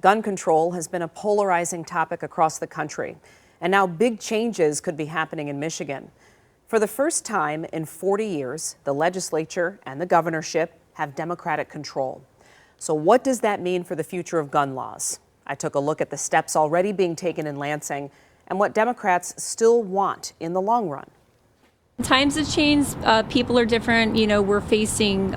Gun control has been a polarizing topic across the country, and now big changes could be happening in Michigan. For the first time in 40 years, the legislature and the governorship have Democratic control. So what does that mean for the future of gun laws? I took a look at the steps already being taken in Lansing and what Democrats still want in the long run. Times have changed. People are different. We're facing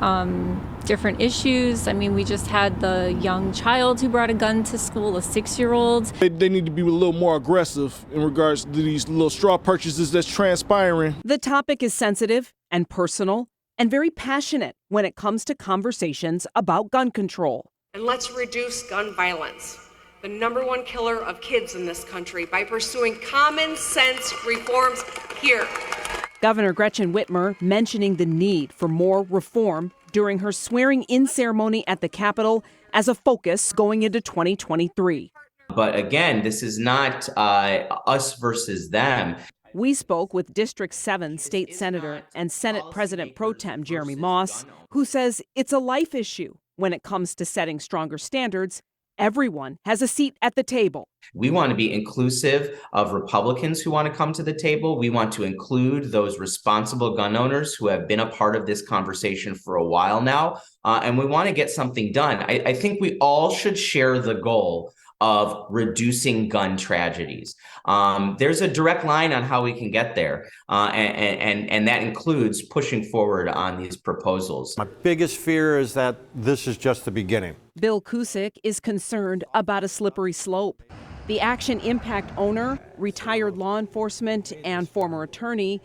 different issues. I mean, we just had the young child who brought a gun to school, a 6-year-old. They need to be a little more aggressive in regards to these little straw purchases that's transpiring. The topic is sensitive and personal and very passionate when it comes to conversations about gun control. And let's reduce gun violence, the #1 killer of kids in this country, by pursuing common sense reforms here. Governor Gretchen Whitmer mentioning the need for more reform during her swearing-in ceremony at the Capitol as a focus going into 2023. But again, this is not us versus them. We spoke with District 7 State Senator and Senate President Pro Tem Jeremy Moss, who says it's a life issue when it comes to setting stronger standards. Everyone has a seat at the table. We want to be inclusive of Republicans who want to come to the table. We want to include those responsible gun owners who have been a part of this conversation for a while now. And we want to get something done. I think we all should share the goal of reducing gun tragedies. There's a direct line on how we can get there, and that includes pushing forward on these proposals. My biggest fear is that this is just the beginning. Bill Cusick is concerned about a slippery slope. The Action Impact owner, retired law enforcement and former attorney,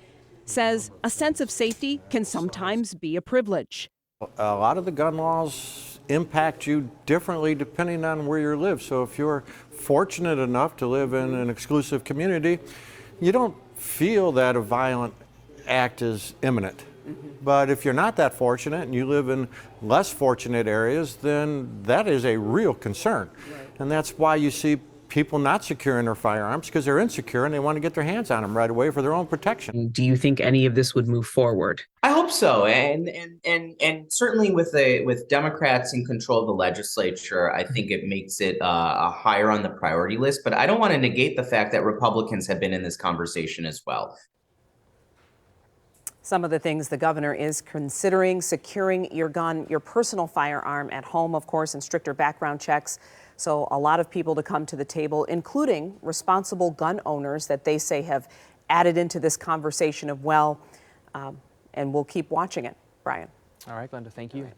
says a sense of safety can sometimes be a privilege. A lot of the gun laws impact you differently depending on where you live. So if you're fortunate enough to live in an exclusive community, you don't feel that a violent act is imminent. But if you're not that fortunate and you live in less fortunate areas, then that is a real concern. And that's why you see people not securing their firearms, because they're insecure and they want to get their hands on them right away for their own protection. Do you think any of this would move forward? I hope so, and certainly with Democrats in control of the legislature, I think it makes it higher on the priority list. But I don't want to negate the fact that Republicans have been in this conversation as well. Some of the things the governor is considering: securing your gun, your personal firearm at home, of course, and stricter background checks. So a lot of people to come to the table, including responsible gun owners that they say have added into this conversation of and we'll keep watching it. Brian. All right, Glenda, thank you.